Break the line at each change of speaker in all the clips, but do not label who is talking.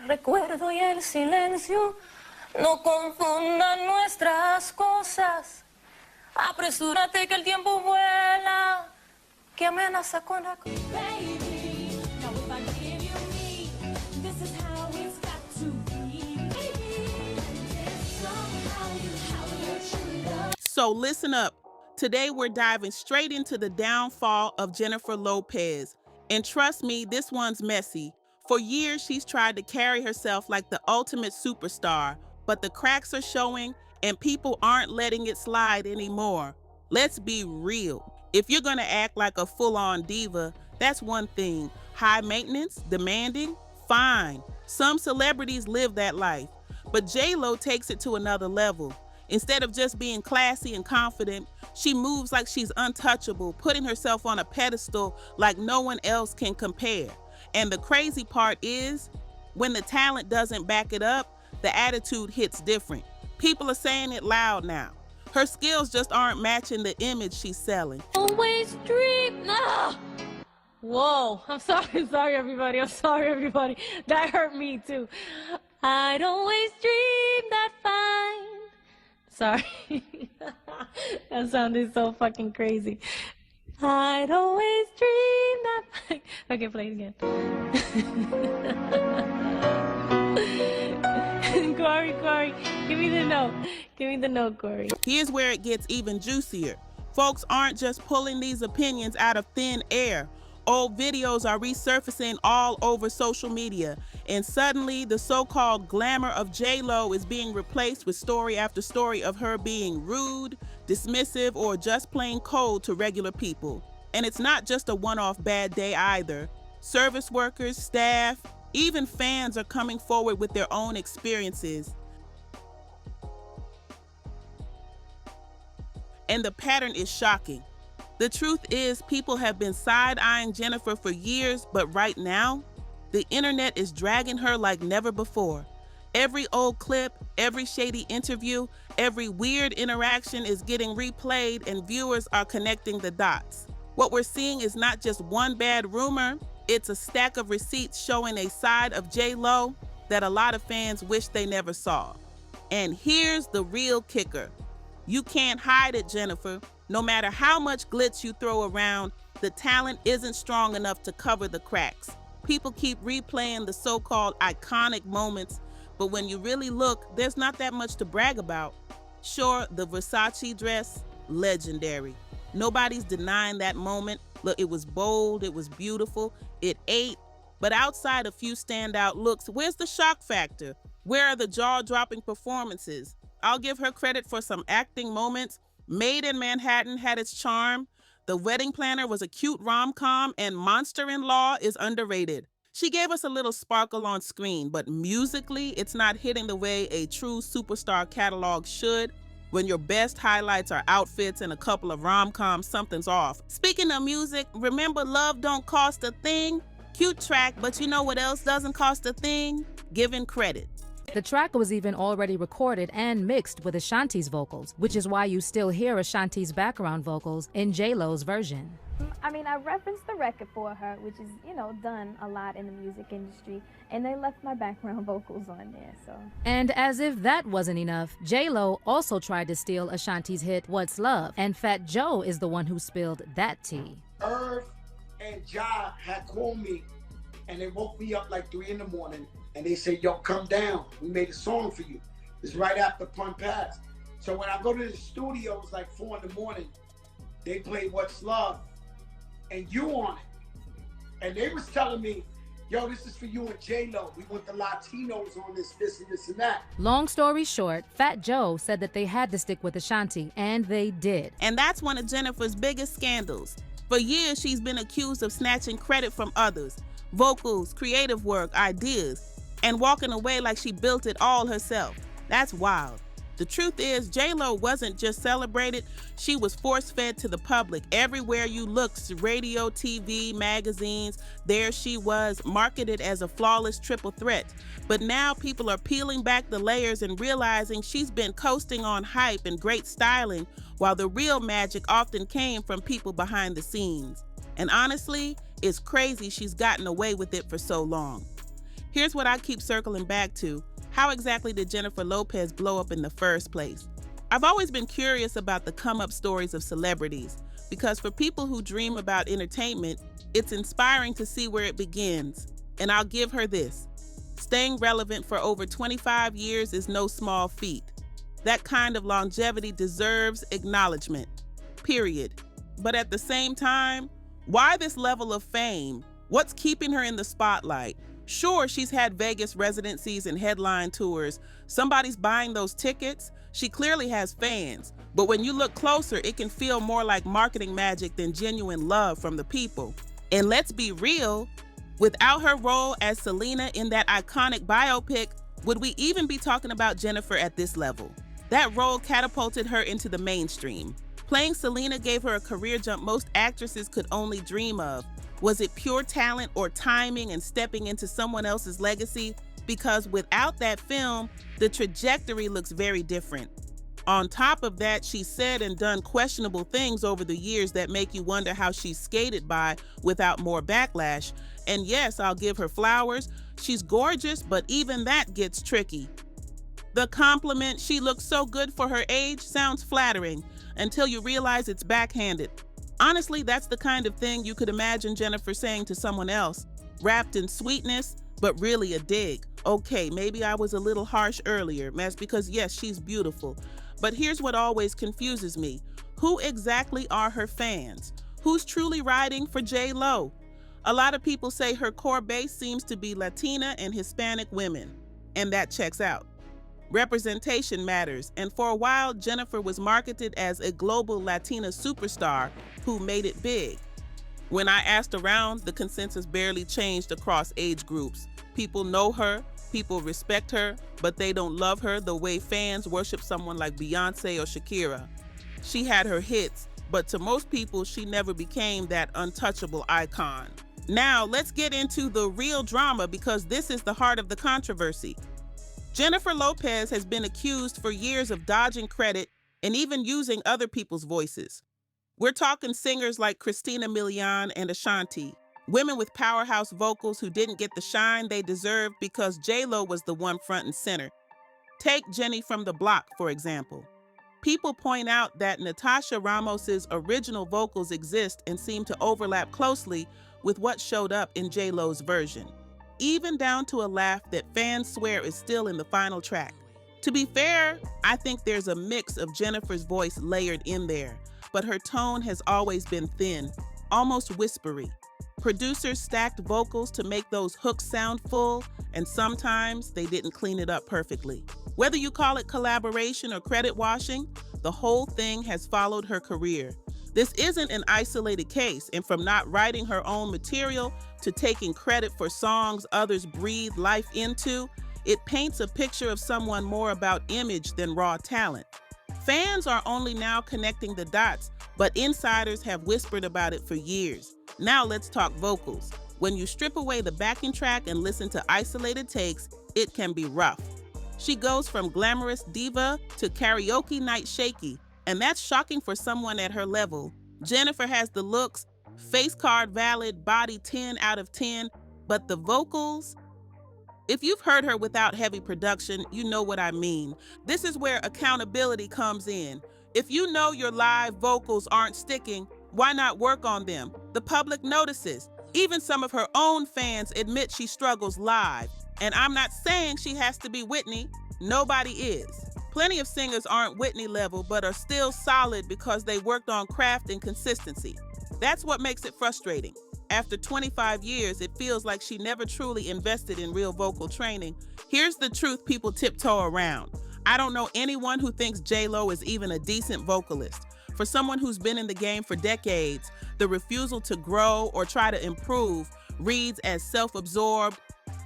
recuerdo y el silencio no confundan nuestras cosas. Apresúrate que el tiempo vuela, que amenaza con la... Baby, now if I give you me, this is how it's got to be. Baby, this somehow you love.
So listen up. Today we're diving straight into the downfall of Jennifer Lopez. And trust me, this one's messy. For years, she's tried to carry herself like the ultimate superstar, but the cracks are showing and people aren't letting it slide anymore. Let's be real. If you're gonna act like a full-on diva, that's one thing. High maintenance, demanding, fine. Some celebrities live that life, but J.Lo takes it to another level. Instead of just being classy and confident, she moves like she's untouchable, putting herself on a pedestal like no one else can compare. And the crazy part is, when the talent doesn't back it up, the attitude hits different. People are saying it loud now. Her skills just aren't matching the image she's selling.
Always dream. Ah! Whoa, I'm sorry everybody. That hurt me too. I'd always dream that fine. Sorry. That sounded so fucking crazy. I'd always dream that fine. Okay, play it again. Corey, give me the note, Corey.
Here's where it gets even juicier. Folks aren't just pulling these opinions out of thin air. Old videos are resurfacing all over social media, and suddenly the so-called glamour of J.Lo is being replaced with story after story of her being rude, dismissive, or just plain cold to regular people. And it's not just a one-off bad day either. Service workers, staff, even fans are coming forward with their own experiences. And the pattern is shocking. The truth is, people have been side-eyeing Jennifer for years, but right now, the internet is dragging her like never before. Every old clip, every shady interview, every weird interaction is getting replayed, and viewers are connecting the dots. What we're seeing is not just one bad rumor, it's a stack of receipts showing a side of J.Lo that a lot of fans wish they never saw. And here's the real kicker. You can't hide it, Jennifer. No matter how much glitz you throw around, the talent isn't strong enough to cover the cracks. People keep replaying the so-called iconic moments, but when you really look, there's not that much to brag about. Sure, the Versace dress, legendary. Nobody's denying that moment. Look, it was bold, it was beautiful, it ate, but outside a few standout looks, where's the shock factor? Where are the jaw-dropping performances? I'll give her credit for some acting moments. Made in Manhattan had its charm. The Wedding Planner was a cute rom-com, and Monster-in-Law is underrated. She gave us a little sparkle on screen, but musically, it's not hitting the way a true superstar catalog should. When your best highlights are outfits and a couple of rom-coms, something's off. Speaking of music, remember Love Don't Cost a Thing? Cute track, but you know what else doesn't cost a thing? Giving credit.
The track was even already recorded and mixed with Ashanti's vocals, which is why you still hear Ashanti's background vocals in J.Lo's version.
I mean, I referenced the record for her, which is, done a lot in the music industry, and they left my background vocals on there, so.
And as if that wasn't enough, J.Lo also tried to steal Ashanti's hit, What's Love, and Fat Joe is the one who spilled that tea.
Irv and Ja had called me, and they woke me up like 3 in the morning, and they said, yo, come down. We made a song for you. It's right after Pun Pass. So when I go to the studio, it's like 4 in the morning. They play What's Love and You on it. And they was telling me, yo, this is for you and J.Lo. We want the Latinos on this, and that.
Long story short, Fat Joe said that they had to stick with Ashanti, and they did.
And that's one of Jennifer's biggest scandals. For years, she's been accused of snatching credit from others. Vocals, creative work, ideas, and walking away like she built it all herself. That's wild. The truth is, J.Lo wasn't just celebrated, she was force-fed to the public. Everywhere you looked, radio, TV, magazines, there she was, marketed as a flawless triple threat. But now people are peeling back the layers and realizing she's been coasting on hype and great styling, while the real magic often came from people behind the scenes. And honestly, it's crazy she's gotten away with it for so long. Here's what I keep circling back to. How exactly did Jennifer Lopez blow up in the first place? I've always been curious about the come-up stories of celebrities, because for people who dream about entertainment, it's inspiring to see where it begins. And I'll give her this. Staying relevant for over 25 years is no small feat. That kind of longevity deserves acknowledgement, period. But at the same time, why this level of fame? What's keeping her in the spotlight? Sure, she's had Vegas residencies and headline tours. Somebody's buying those tickets. She clearly has fans. But when you look closer, it can feel more like marketing magic than genuine love from the people. And let's be real, without her role as Selena in that iconic biopic, would we even be talking about Jennifer at this level? That role catapulted her into the mainstream. Playing Selena gave her a career jump most actresses could only dream of. Was it pure talent or timing and stepping into someone else's legacy? Because without that film, the trajectory looks very different. On top of that, she's said and done questionable things over the years that make you wonder how she's skated by without more backlash. And yes, I'll give her flowers. She's gorgeous, but even that gets tricky. The compliment, "she looks so good for her age," sounds flattering until you realize it's backhanded. Honestly, that's the kind of thing you could imagine Jennifer saying to someone else, wrapped in sweetness, but really a dig. Okay, maybe I was a little harsh earlier, that's because yes, she's beautiful. But here's what always confuses me. Who exactly are her fans? Who's truly riding for J.Lo? A lot of people say her core base seems to be Latina and Hispanic women, and that checks out. Representation matters, and for a while, Jennifer was marketed as a global Latina superstar who made it big. When I asked around, the consensus barely changed across age groups. People know her, people respect her, but they don't love her the way fans worship someone like Beyonce or Shakira. She had her hits, but to most people, she never became that untouchable icon. Now, let's get into the real drama, because this is the heart of the controversy. Jennifer Lopez has been accused for years of dodging credit and even using other people's voices. We're talking singers like Christina Milian and Ashanti, women with powerhouse vocals who didn't get the shine they deserved because J.Lo was the one front and center. Take Jenny from the Block, for example. People point out that Natasha Ramos's original vocals exist and seem to overlap closely with what showed up in J.Lo's version, even down to a laugh that fans swear is still in the final track. To be fair, I think there's a mix of Jennifer's voice layered in there, but her tone has always been thin, almost whispery. Producers stacked vocals to make those hooks sound full, and sometimes they didn't clean it up perfectly. Whether you call it collaboration or credit washing, the whole thing has followed her career. This isn't an isolated case, and from not writing her own material to taking credit for songs others breathe life into, it paints a picture of someone more about image than raw talent. Fans are only now connecting the dots, but insiders have whispered about it for years. Now let's talk vocals. When you strip away the backing track and listen to isolated takes, it can be rough. She goes from glamorous diva to karaoke night shaky, and that's shocking for someone at her level. Jennifer has the looks, face card valid, body 10 out of 10, but the vocals? If you've heard her without heavy production, you know what I mean. This is where accountability comes in. If you know your live vocals aren't sticking, why not work on them? The public notices. Even some of her own fans admit she struggles live. And I'm not saying she has to be Whitney. Nobody is. Plenty of singers aren't Whitney level, but are still solid because they worked on craft and consistency. That's what makes it frustrating. After 25 years, it feels like she never truly invested in real vocal training. Here's the truth people tiptoe around. I don't know anyone who thinks J.Lo is even a decent vocalist. For someone who's been in the game for decades, the refusal to grow or try to improve reads as self-absorbed,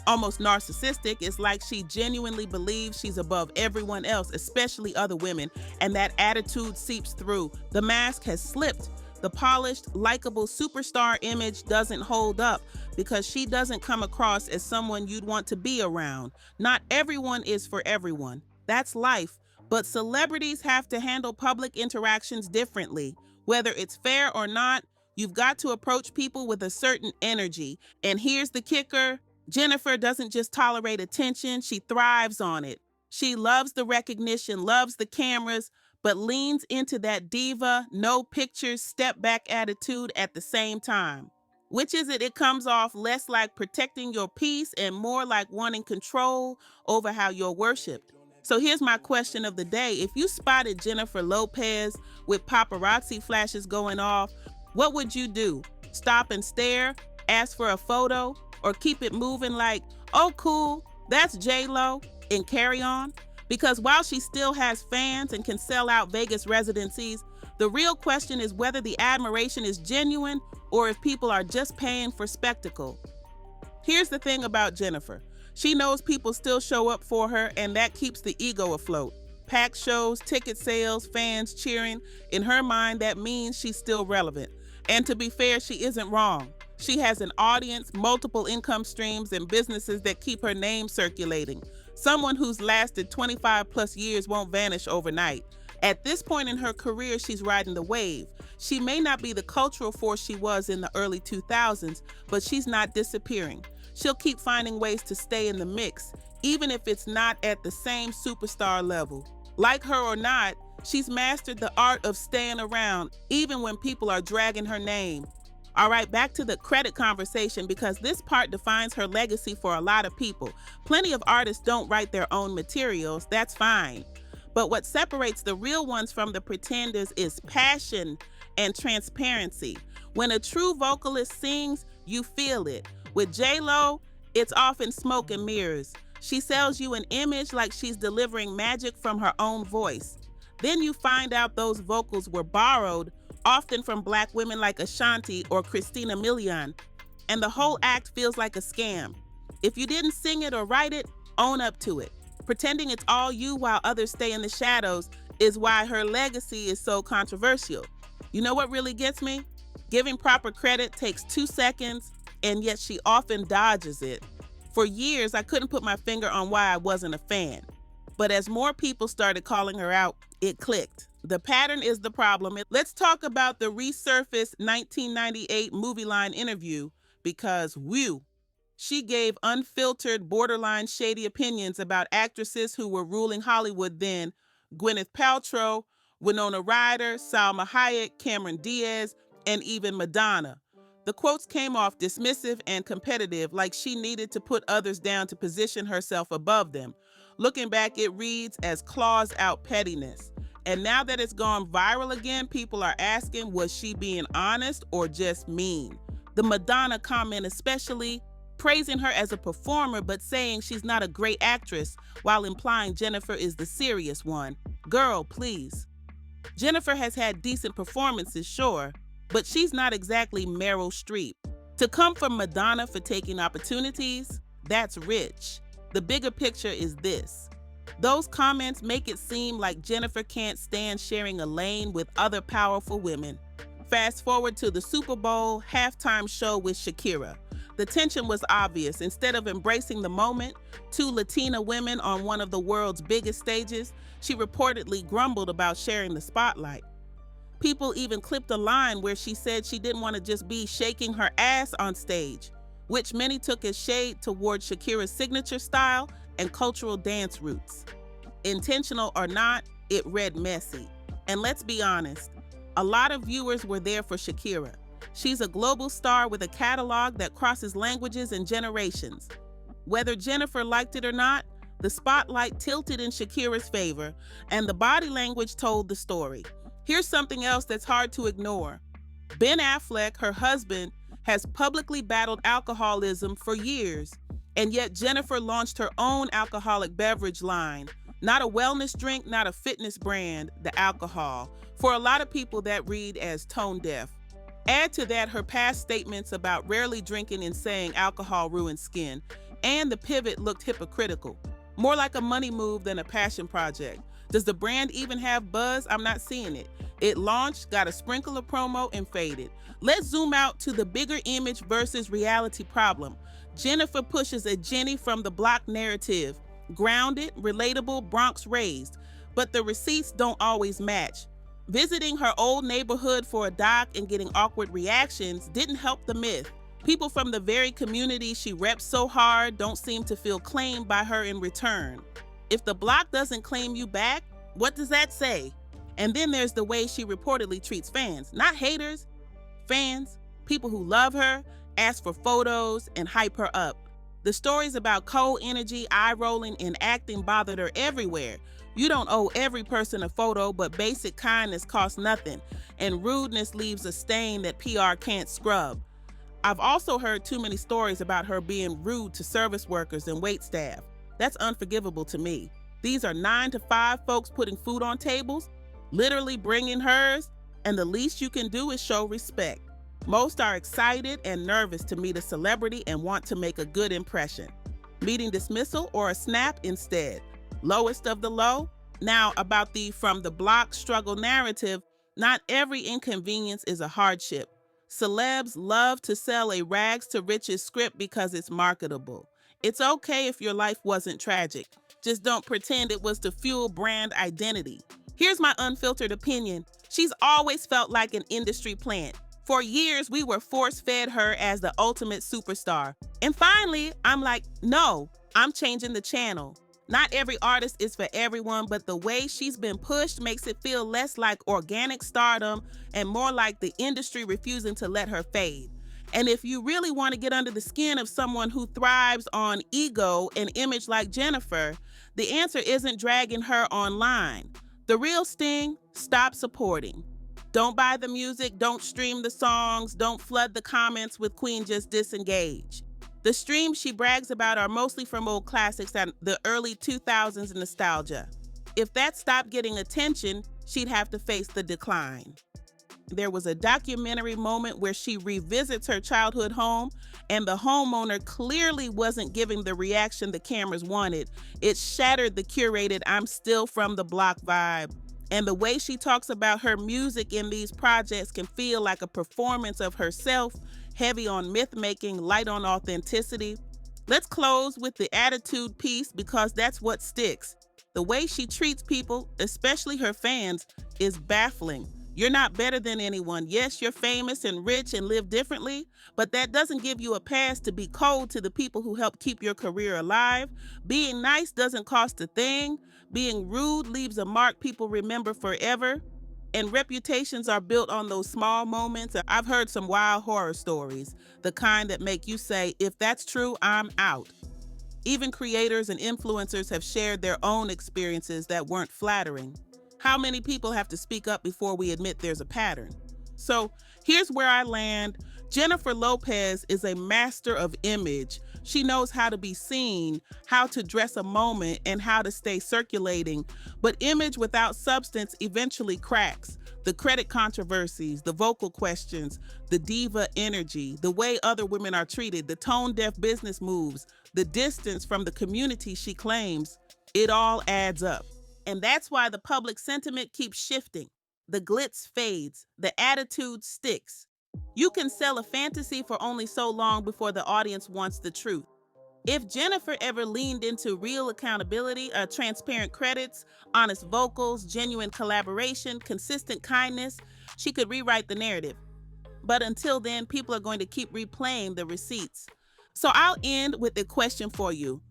almost narcissistic. It's like she genuinely believes she's above everyone else, especially other women, and that attitude seeps through. The mask has slipped. The polished, likable superstar image doesn't hold up because she doesn't come across as someone you'd want to be around. Not everyone is for everyone. That's life. But celebrities have to handle public interactions differently. Whether it's fair or not, you've got to approach people with a certain energy. And here's the kicker: Jennifer doesn't just tolerate attention, she thrives on it. She loves the recognition, loves the cameras, but leans into that diva, no pictures, step back attitude at the same time. Which is it? It comes off less like protecting your peace and more like wanting control over how you're worshipped. So here's my question of the day. If you spotted Jennifer Lopez with paparazzi flashes going off, what would you do? Stop and stare, ask for a photo, or keep it moving like, oh cool, that's J.Lo, and carry on? Because while she still has fans and can sell out Vegas residencies, the real question is whether the admiration is genuine or if people are just paying for spectacle. Here's the thing about Jennifer. She knows people still show up for her, and that keeps the ego afloat. Packed shows, ticket sales, fans cheering. In her mind, that means she's still relevant. And to be fair, she isn't wrong. She has an audience, multiple income streams, and businesses that keep her name circulating. Someone who's lasted 25 plus years won't vanish overnight. At this point in her career, she's riding the wave. She may not be the cultural force she was in the early 2000s, but she's not disappearing. She'll keep finding ways to stay in the mix, even if it's not at the same superstar level. Like her or not, she's mastered the art of staying around, even when people are dragging her name. All right, back to the credit conversation, because this part defines her legacy for a lot of people. Plenty of artists don't write their own materials, that's fine. But what separates the real ones from the pretenders is passion and transparency. When a true vocalist sings, you feel it. With J.Lo, it's often smoke and mirrors. She sells you an image like she's delivering magic from her own voice. Then you find out those vocals were borrowed, often from Black women like Ashanti or Christina Milian, and the whole act feels like a scam. If you didn't sing it or write it, own up to it. Pretending it's all you while others stay in the shadows is why her legacy is so controversial. You know what really gets me? Giving proper credit takes 2 seconds, and yet she often dodges it. For years, I couldn't put my finger on why I wasn't a fan. But as more people started calling her out, it clicked. The pattern is the problem. Let's talk about the resurfaced 1998 Movie Line interview, because she gave unfiltered, borderline shady opinions about actresses who were ruling Hollywood then: Gwyneth Paltrow, Winona Ryder, Salma Hayek, Cameron Diaz, and even Madonna. The quotes came off dismissive and competitive, like she needed to put others down to position herself above them. Looking back, it reads as claws out pettiness. And now that it's gone viral again, people are asking, was she being honest or just mean? The Madonna comment especially, praising her as a performer but saying she's not a great actress while implying Jennifer is the serious one. Girl, please. Jennifer has had decent performances, sure, but she's not exactly Meryl Streep. To come from Madonna for taking opportunities, that's rich. The bigger picture is this. Those comments make it seem like Jennifer can't stand sharing a lane with other powerful women. Fast forward to the Super Bowl halftime show with Shakira. The tension was obvious. Instead of embracing the moment, 2 Latina women on one of the world's biggest stages, she reportedly grumbled about sharing the spotlight. People even clipped a line where she said she didn't want to just be shaking her ass on stage, which many took as shade toward Shakira's signature style and cultural dance roots. Intentional or not, it read messy. And let's be honest, a lot of viewers were there for Shakira. She's a global star with a catalog that crosses languages and generations. Whether Jennifer liked it or not, the spotlight tilted in Shakira's favor, and the body language told the story. Here's something else that's hard to ignore. Ben Affleck, her husband, has publicly battled alcoholism for years, and yet Jennifer launched her own alcoholic beverage line. Not a wellness drink, not a fitness brand, the alcohol. For a lot of people, that read as tone deaf. Add to that her past statements about rarely drinking and saying alcohol ruins skin, and the pivot looked hypocritical. More like a money move than a passion project. Does the brand even have buzz? I'm not seeing it. It launched, got a sprinkle of promo, and faded. Let's zoom out to the bigger image versus reality problem. Jennifer pushes a Jenny from the block narrative. Grounded, relatable, Bronx raised. But the receipts don't always match. Visiting her old neighborhood for a doc and getting awkward reactions didn't help the myth. People from the very community she reps so hard don't seem to feel claimed by her in return. If the block doesn't claim you back, what does that say? And then there's the way she reportedly treats fans. Not haters, fans, people who love her, ask for photos, and hype her up. The stories about cold energy, eye-rolling, and acting bothered her everywhere. You don't owe every person a photo, but basic kindness costs nothing, and rudeness leaves a stain that PR can't scrub. I've also heard too many stories about her being rude to service workers and wait staff. That's unforgivable to me. These are 9 to 5 folks putting food on tables, literally bringing hers, and the least you can do is show respect. Most are excited and nervous to meet a celebrity and want to make a good impression. Meeting dismissal or a snap instead. Lowest of the low. Now, about the from the block struggle narrative, not every inconvenience is a hardship. Celebs love to sell a rags to riches script because it's marketable. It's okay if your life wasn't tragic. Just don't pretend it was to fuel brand identity. Here's my unfiltered opinion. She's always felt like an industry plant. For years, we were force-fed her as the ultimate superstar. And finally, I'm like, no, I'm changing the channel. Not every artist is for everyone, but the way she's been pushed makes it feel less like organic stardom and more like the industry refusing to let her fade. And if you really want to get under the skin of someone who thrives on ego and image like Jennifer, the answer isn't dragging her online. The real sting, stop supporting. Don't buy the music, don't stream the songs, don't flood the comments with Queen just disengage. The streams she brags about are mostly from old classics and the early 2000s nostalgia. If that stopped getting attention, she'd have to face the decline. There was a documentary moment where she revisits her childhood home, and the homeowner clearly wasn't giving the reaction the cameras wanted. It shattered the curated "I'm still from the block" vibe. And the way she talks about her music in these projects can feel like a performance of herself, heavy on myth-making, light on authenticity. Let's close with the attitude piece because that's what sticks. The way she treats people, especially her fans, is baffling. You're not better than anyone. Yes, you're famous and rich and live differently, but that doesn't give you a pass to be cold to the people who help keep your career alive. Being nice doesn't cost a thing. Being rude leaves a mark people remember forever. And reputations are built on those small moments. I've heard some wild horror stories, the kind that make you say, if that's true, I'm out. Even creators and influencers have shared their own experiences that weren't flattering. How many people have to speak up before we admit there's a pattern? So here's where I land. Jennifer Lopez is a master of image. She knows how to be seen, how to dress a moment, and how to stay circulating. But image without substance eventually cracks. The credit controversies, the vocal questions, the diva energy, the way other women are treated, the tone-deaf business moves, the distance from the community she claims, it all adds up. And that's why the public sentiment keeps shifting. The glitz fades, the attitude sticks. You can sell a fantasy for only so long before the audience wants the truth. If Jennifer ever leaned into real accountability, transparent credits, honest vocals, genuine collaboration, consistent kindness, she could rewrite the narrative. But until then, people are going to keep replaying the receipts. So I'll end with a question for you.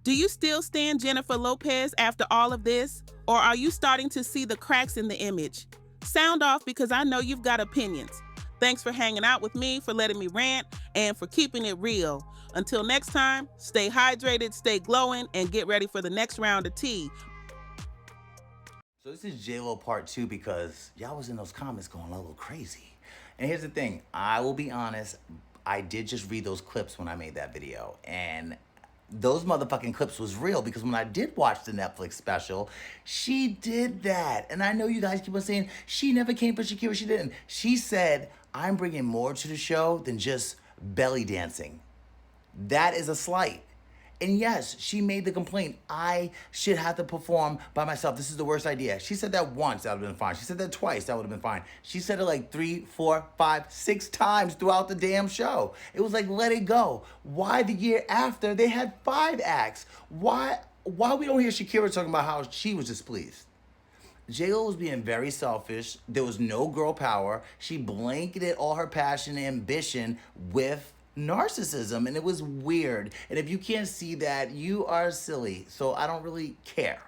Do you still stand Jennifer Lopez after all of this? Or are you starting to see the cracks in the image? Sound off because I know you've got opinions. Thanks for hanging out with me, for letting me rant, and for keeping it real. Until next time, stay hydrated, stay glowing, and get ready for the next round of tea.
So this is J.Lo part 2 because y'all was in those comments going a little crazy. And here's the thing, I will be honest, I did just read those clips when I made that video, and those motherfucking clips was real because when I did watch the Netflix special, she did that. And I know you guys keep on saying, she never came for Shakira, she didn't. She said, I'm bringing more to the show than just belly dancing. That is a slight. And yes, she made the complaint, I should have to perform by myself. This is the worst idea. She said that once, that would have been fine. She said that twice, that would have been fine. She said it like 3, 4, 5, 6 times throughout the damn show. It was like, let it go. Why the year after they had 5 acts? Why we don't hear Shakira talking about how she was displeased? J.Lo was being very selfish. There was no girl power. She blanketed all her passion and ambition with narcissism, and it was weird. And if you can't see that, you are silly. So I don't really care.